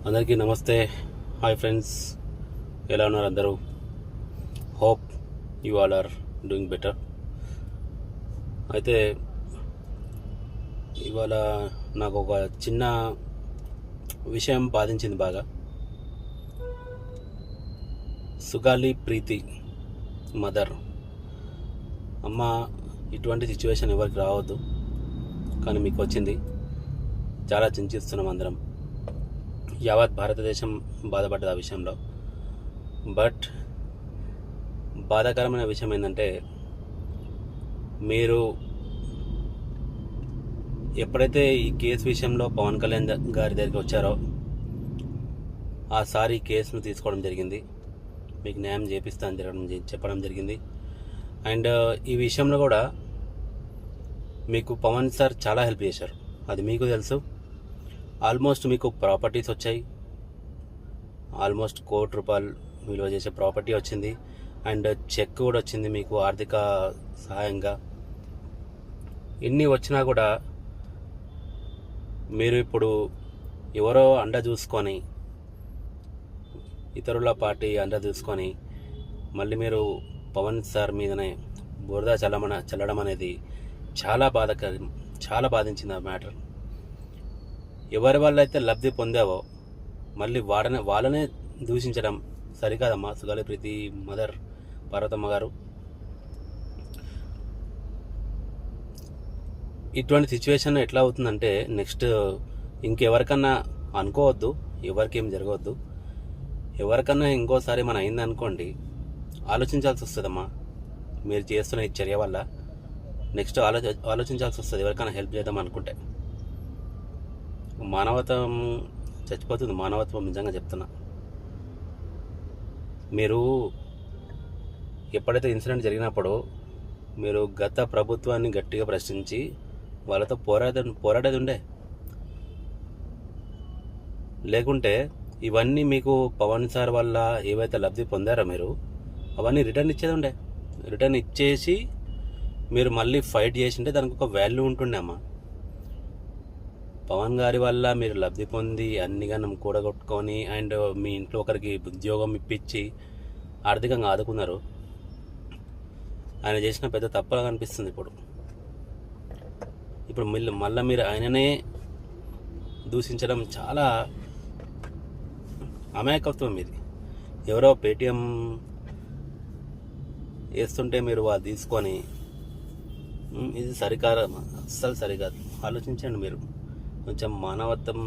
అందరికీ నమస్తే. Hi friends, ఎలా ఉన్నారు అందరూ? Hope you all are doing better. అయితే ఇవాళ నాకు ఒక చిన్న విషయం బాధించింది బాగా. సుగాలి ప్రీతి మదర్ అమ్మ, ఇటువంటి సిచ్యువేషన్ ఎవరికి రావద్దు, కానీ మీకు వచ్చింది. చాలా చింతిస్తున్నాం అందరం. యావత్ భారతదేశం బాధపడ్డది ఆ విషయంలో. బట్ బాధాకరమైన విషయం ఏంటంటే, మీరు ఎప్పుడైతే ఈ కేసు విషయంలో పవన్ కళ్యాణ్ గారి దగ్గరికి వచ్చారో ఆ సారి కేసును తీసుకోవడం జరిగింది. మీకు న్యాయం చేపిస్తానని చెప్పడం జరిగింది. అండ్ ఈ విషయంలో కూడా మీకు పవన్ సార్ చాలా హెల్ప్ చేశారు, అది మీకు తెలుసు. ఆల్మోస్ట్ మీకు ప్రాపర్టీస్ వచ్చాయి, ఆల్మోస్ట్ ₹1,00,00,000 విలువ చేసే ప్రాపర్టీ వచ్చింది. అండ్ చెక్ కూడా వచ్చింది మీకు ఆర్థిక సహాయంగా. ఇన్ని వచ్చినా కూడా మీరు ఇప్పుడు ఎవరో అండ చూసుకొని, ఇతరుల పార్టీ అండ చూసుకొని మళ్ళీ మీరు పవన్ సార్ మీదనే బురద చల్లడం అనేది చాలా బాధాకరం, చాలా బాధించింది ఆ మ్యాటర్. ఎవరి వల్ల అయితే లబ్ధి పొందావో మళ్ళీ వాళ్ళనే దూషించడం సరికాదమ్మా. సుగాలి ప్రీతి మదర్ పార్వతమ్మ గారు, ఇటువంటి సిచ్యువేషన్ ఎట్లా అవుతుందంటే, నెక్స్ట్ ఇంకెవరికన్నా అనుకోవద్దు, ఎవరికి ఏం జరగవద్దు. ఎవరికన్నా ఇంకోసారి మన అయింది అనుకోండి, ఆలోచించాల్సి వస్తుందమ్మా. మీరు చేస్తున్న ఈ చర్య వల్ల నెక్స్ట్ ఆలోచించాల్సి వస్తుంది, ఎవరికైనా హెల్ప్ చేద్దాం అనుకుంటే. మానవత్వం చచ్చిపోతుంది, మానవత్వం నిజంగా చెప్తున్నా. మీరు ఎప్పుడైతే ఇన్సిడెంట్ జరిగినప్పుడు మీరు గత ప్రభుత్వాన్ని గట్టిగా ప్రశ్నించి వాళ్ళతో పోరాడేది ఉండే. లేకుంటే ఇవన్నీ మీకు పవన్ సార్ వల్ల ఏవైతే లబ్ధి పొందారో మీరు అవన్నీ రిటర్న్ ఇచ్చేది ఉండే. రిటర్న్ ఇచ్చేసి మీరు మళ్ళీ ఫైట్ చేసింటే దానికి ఒక వాల్యూ ఉంటుండే అమ్మా. పవన్ గారి వల్ల మీరు లబ్ధి పొంది అన్నిగానం కూడగొట్టుకొని అండ్ మీ ఇంట్లో ఒకరికి ఉద్యోగం ఇప్పించి ఆర్థికంగా ఆదుకున్నారు. ఆయన చేసిన పెద్ద తప్పుగా అనిపిస్తుంది ఇప్పుడు మళ్ళీ మీరు ఆయననే దూషించడం చాలా అమాయకత్వం. ఇది ఎవరో పేటిఎం వేస్తుంటే మీరు అది తీసుకొని, ఇది సరికాదు, అస్సలు సరికాదు. ఆలోచించండి, మీరు కొంచెం మానవత్వం